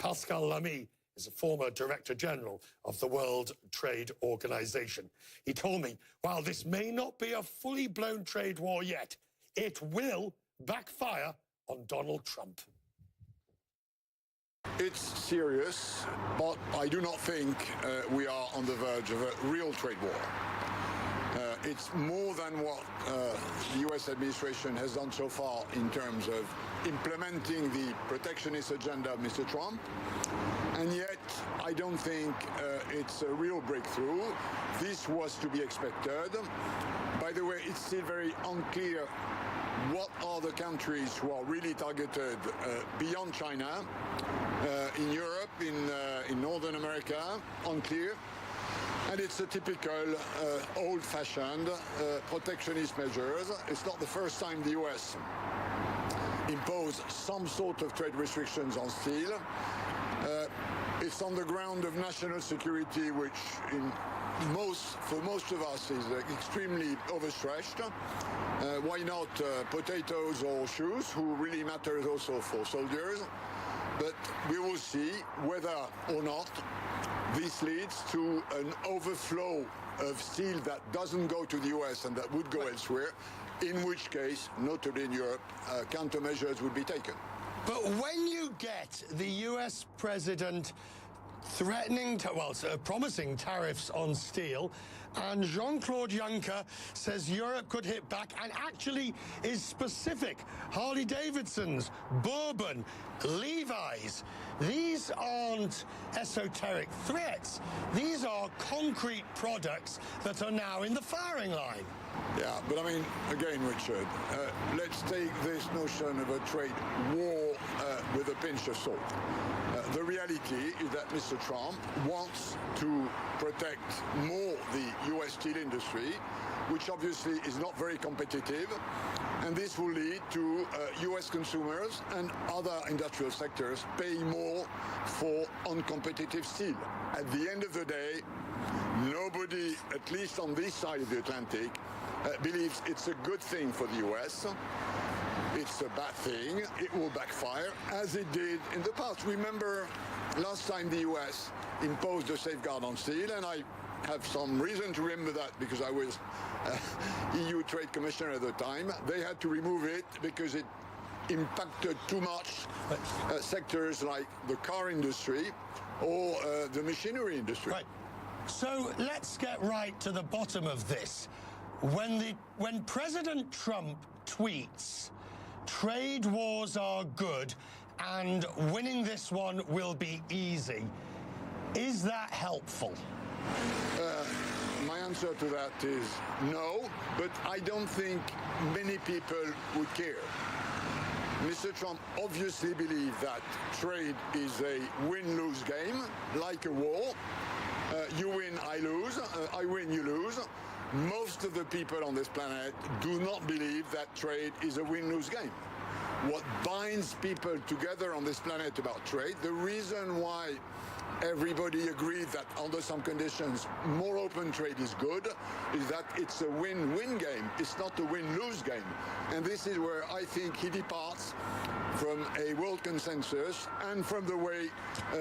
Pascal Lamy is a former Director General of the World Trade Organization. He told me, while this may not be a fully blown trade war yet, it will backfire on Donald Trump. It's serious, but I do not think we are on the verge of a real trade war. It's more than what the US administration has done so far in terms of implementing the protectionist agenda of Mr. Trump. And yet, I don't think it's a real breakthrough. This was to be expected. By the way, it's still very unclear what are the countries who are really targeted beyond China, in Europe, in Northern America, unclear. And it's a typical old-fashioned protectionist measures. It's not the first time the US imposed some sort of trade restrictions on steel. It's on the ground of national security, which for most of us is extremely overstretched. Why not potatoes or shoes, who really matters also for soldiers? But we will see whether or not this leads to an overflow of steel that doesn't go to the US and that would go elsewhere, in which case, notably in Europe, countermeasures would be taken. But when you get the US president threatening, promising tariffs on steel, and Jean-Claude Juncker says Europe could hit back and actually is specific. Harley-Davidsons, Bourbon, Levi's. These aren't esoteric threats. These are concrete products that are now in the firing line. Yeah, but I mean, again, Richard, let's take this notion of a trade war with a pinch of salt. The reality is that Mr. Trump wants to protect more the US steel industry, which obviously is not very competitive, and this will lead to US consumers and other industrial sectors paying more for uncompetitive steel. At the end of the day, nobody, at least on this side of the Atlantic, believes it's a good thing for the US. It's a bad thing. It will backfire, as it did in the past. Remember, last time the US imposed a safeguard on steel, and I have some reason to remember that because I was EU Trade Commissioner at the time. They had to remove it because it impacted too much sectors like the car industry or the machinery industry. Right. So let's get right to the bottom of this. When President Trump tweets, trade wars are good and winning this one will be easy, is that helpful? My answer to that is no, but I don't think many people would care. Mr. Trump obviously believes that trade is a win-lose game, like a war. You win, I lose. I win, you lose. Most of the people on this planet do not believe that trade is a win-lose game. What binds people together on this planet about trade, the reason why everybody agreed that under some conditions more open trade is good, is that it's a win-win game. It's not a win-lose game. And this is where I think he departs from a world consensus and from the way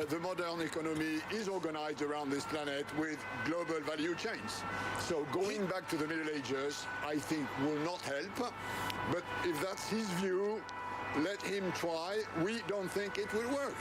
the modern economy is organized around this planet with global value chains. So going back to the Middle Ages, I think will not help. But if that's his view, let him try. We don't think it will work.